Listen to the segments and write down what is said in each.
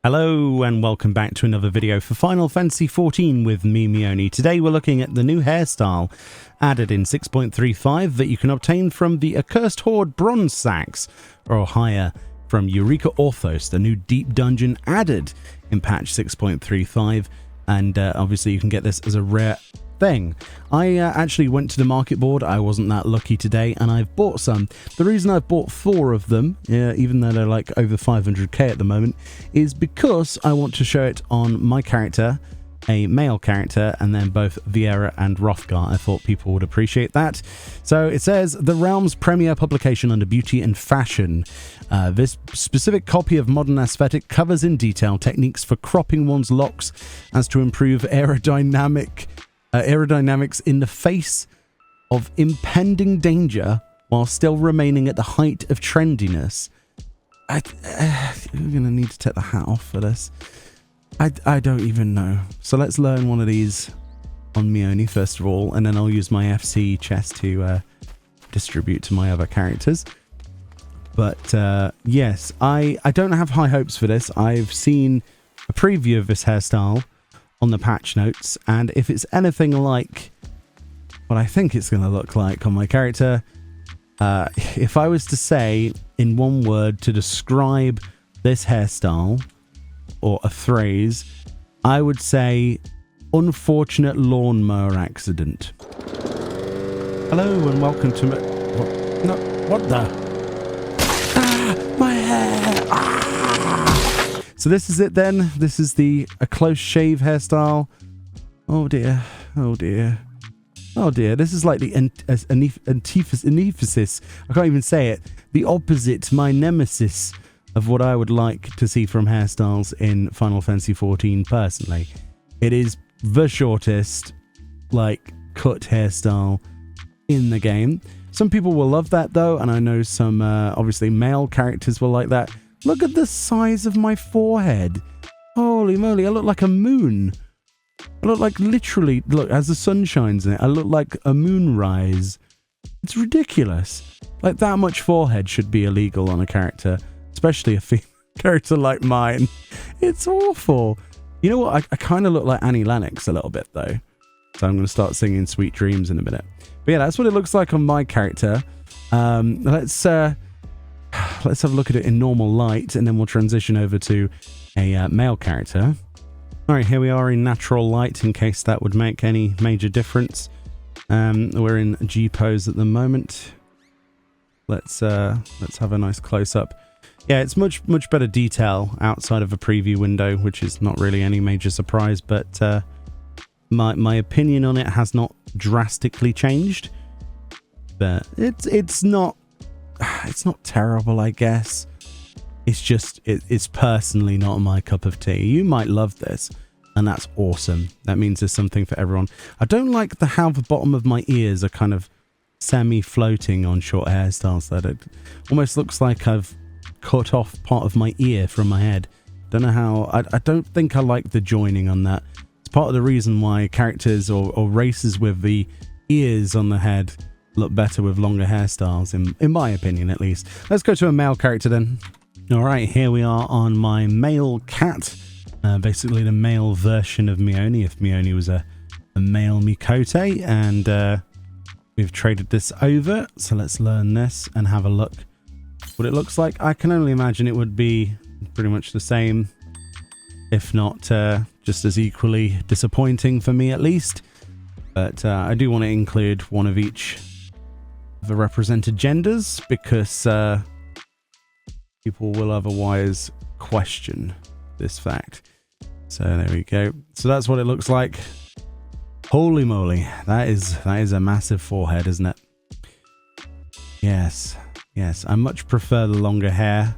Hello and welcome back to another video for Final Fantasy XIV with me, Meoni. Today we're looking at the new hairstyle added in 6.35 that you can obtain from the Accursed Hoard bronze sacks or higher from Eureka Orthos, the new deep dungeon added in patch 6.35, and obviously you can get this as a rare thing. I actually went to the market board. I wasn't that lucky today, and I've bought some. The reason I've bought 4 of them, even though they're like over 500k at the moment, is because I want to show it on my character, a male character, and then both Viera and Hrothgar. I thought people would appreciate that. So it says, the Realm's premier publication under beauty and fashion. This specific copy of Modern Aesthetic covers in detail techniques for cropping one's locks as to improve aerodynamics in the face of impending danger while still remaining at the height of trendiness. We're going to need to take the hat off for this. I don't even know. So let's learn one of these on Meoni first of all, and then I'll use my FC chest to distribute to my other characters. But yes, I don't have high hopes for this. I've seen a preview of this hairstyle on the patch notes, and if it's anything like what I think it's going to look like on my character, if I was to say in one word to describe this hairstyle or a phrase, I would say unfortunate lawnmower accident. Hello and welcome to what the my hair. So this is it then. This is a close shave hairstyle. Oh dear. Oh dear. Oh dear. This is like the antithesis. I can't even say it. The opposite, my nemesis of what I would like to see from hairstyles in Final Fantasy XIV personally. It is the shortest, like, cut hairstyle in the game. Some people will love that though, and I know some, obviously male characters will like that. Look at the size of my forehead. Holy moly, I look like a moon. I look like literally, look, as the sun shines in it, I look like a moonrise. It's ridiculous. Like, that much forehead should be illegal on a character, especially a female character like mine. It's awful. You know what? I kind of look like Annie Lennox a little bit though. So I'm going to start singing Sweet Dreams in a minute. But yeah, that's what it looks like on my character. Let's have a look at it in normal light, and then we'll transition over to a male character. Alright, here we are in natural light, in case that would make any major difference. We're in G pose at the moment. Let's have a nice close-up. Yeah, it's much better detail outside of a preview window, which is not really any major surprise, but my opinion on it has not drastically changed. But it's not terrible, I guess. It's just, it's personally not my cup of tea. You might love this, and that's awesome. That means there's something for everyone. I don't like how the bottom of my ears are kind of semi-floating on short hairstyles. That it almost looks like I've cut off part of my ear from my head. Don't know how. I don't think I like the joining on that. It's part of the reason why characters or races with the ears on the head look better with longer hairstyles, in my opinion at least. Let's go to a male character then. Alright, here we are on my male cat. Basically the male version of Meoni, if Meoni was a male Mikote, and we've traded this over. So let's learn this and have a look what it looks like. I can only imagine it would be pretty much the same, if not just as equally disappointing for me at least. But I do want to include one of each of the represented genders, because people will otherwise question this fact. So there we go. So that's what it looks like. Holy moly, that is a massive forehead, isn't it? Yes, I much prefer the longer hair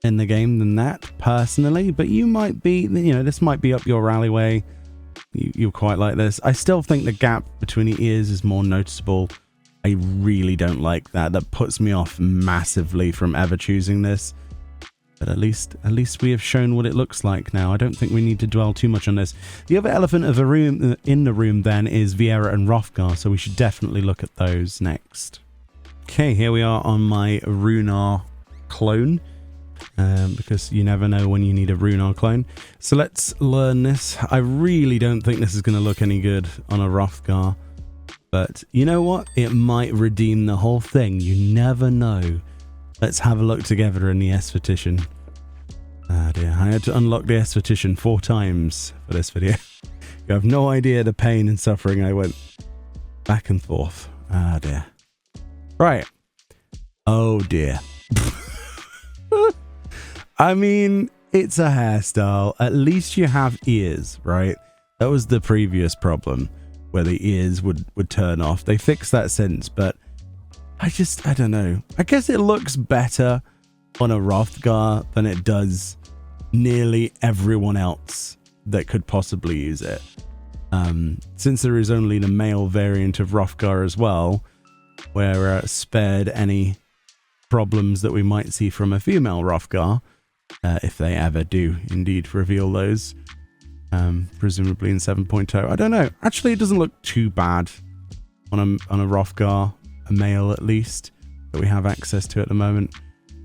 in the game than that personally, but you might be, this might be up your alleyway. You quite like this. I still think the gap between the ears is more noticeable. I really don't like that. That puts me off massively from ever choosing this. But at least we have shown what it looks like now. I don't think we need to dwell too much on this. The other elephant of the room in the room then is Viera and Hrothgar, so we should definitely look at those next. Okay, here we are on my Runar clone. because you never know when you need a Runar clone. So let's learn this. I really don't think this is going to look any good on a Hrothgar, but you know what? It might redeem the whole thing. You never know. Let's have a look together in the Esthetician. Ah dear, I had to unlock the Esthetician 4 times for this video. You have no idea the pain and suffering I went back and forth. Ah dear. Right. Oh dear. I mean, it's a hairstyle. At least you have ears, right? That was the previous problem, where the ears would turn off. They fixed that since, but I don't know. I guess it looks better on a Hrothgar than it does nearly everyone else that could possibly use it. Since there is only the male variant of Hrothgar as well, we're spared any problems that we might see from a female Hrothgar, if they ever do indeed reveal those, presumably in 7.0. I don't know. Actually, it doesn't look too bad on a Hrothgar, a male at least, that we have access to at the moment.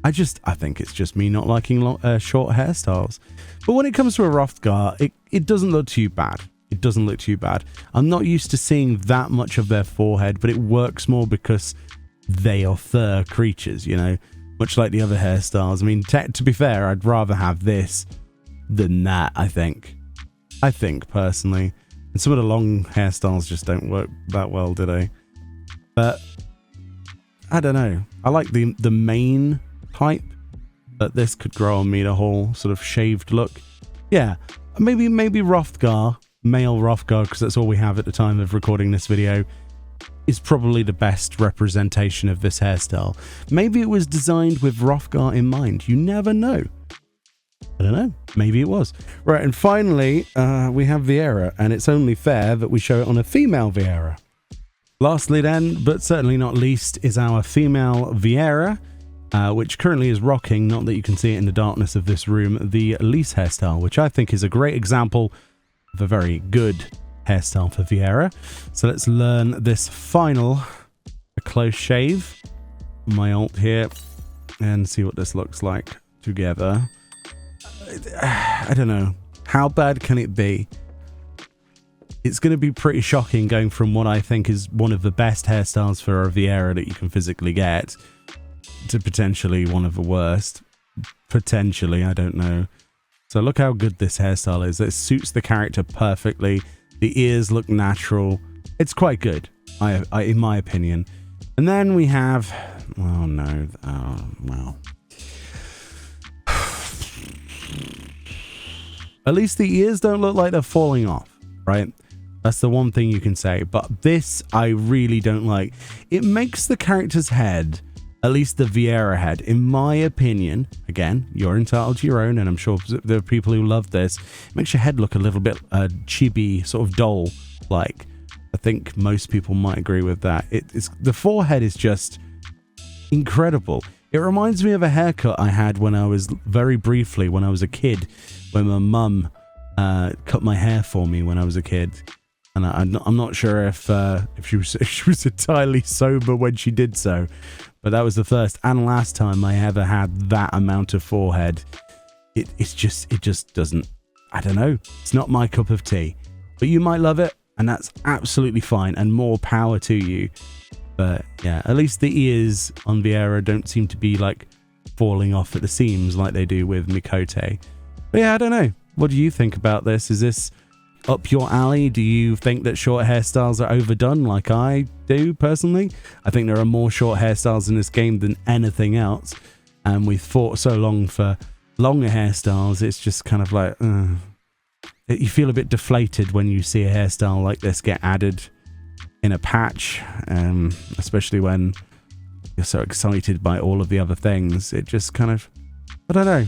I think it's just me not liking short hairstyles. But when it comes to a Hrothgar, it doesn't look too bad. It doesn't look too bad. I'm not used to seeing that much of their forehead, but it works more because they are fur creatures, you know, much like the other hairstyles. I mean, to be fair, I'd rather have this than that, I think. Personally. And some of the long hairstyles just don't work that well, do they? But I don't know. I like the main type, but this could grow on me the whole sort of shaved look. Yeah, maybe Hrothgar, male Hrothgar, because that's all we have at the time of recording this video, is probably the best representation of this hairstyle. Maybe it was designed with Hrothgar in mind. You never know. I don't know. Maybe it was. Right, and finally, we have Viera, and it's only fair that we show it on a female Viera. Lastly then, but certainly not least, is our female Viera, which currently is rocking, not that you can see it in the darkness of this room, the Elise hairstyle, which I think is a great example of a very good hairstyle for Viera. So let's learn this final close shave. My alt here, and see what this looks like together. I don't know. How bad can it be? It's going to be pretty shocking going from what I think is one of the best hairstyles for a Viera that you can physically get to potentially one of the worst. Potentially, I don't know. So look how good this hairstyle is. It suits the character perfectly. The ears look natural. It's quite good, in my opinion. And then we have... Oh, no. Oh, well. At least the ears don't look like they're falling off, right? That's the one thing you can say. But this, I really don't like. It makes the character's head, at least the Viera head, in my opinion, again, you're entitled to your own, and I'm sure there are people who love this, it makes your head look a little bit chibi, sort of doll-like. I think most people might agree with that. The forehead is just incredible. It reminds me of a haircut I had when I was, very briefly, when I was a kid, when my mum cut my hair for me when I was a kid. And I'm not sure if she was entirely sober when she did so, but that was the first and last time I ever had that amount of forehead. It just doesn't, I don't know. It's not my cup of tea, but you might love it, and that's absolutely fine, and more power to you. But yeah, at least the ears on Viera don't seem to be like falling off at the seams like they do with Mikote. But yeah, I don't know. What do you think about this? Is this up your alley? Do you think that short hairstyles are overdone like I do personally? I think there are more short hairstyles in this game than anything else. And we've fought so long for longer hairstyles. It's just kind of like, you feel a bit deflated when you see a hairstyle like this get added in a patch, especially when you're so excited by all of the other things. It just kind of, I don't know,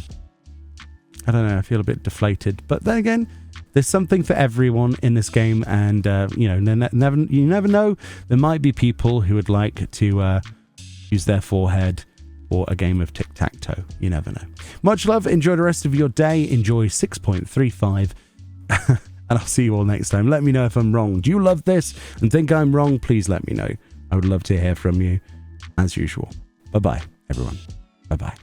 I feel a bit deflated. But then again, there's something for everyone in this game, and you never know, there might be people who would like to use their forehead for a game of tic-tac-toe. You never know. Much love, enjoy the rest of your day, enjoy 6.35, and I'll see you all next time. Let me know if I'm wrong. Do you love this and think I'm wrong? Please let me know. I would love to hear from you, as usual. Bye-bye, everyone. Bye-bye.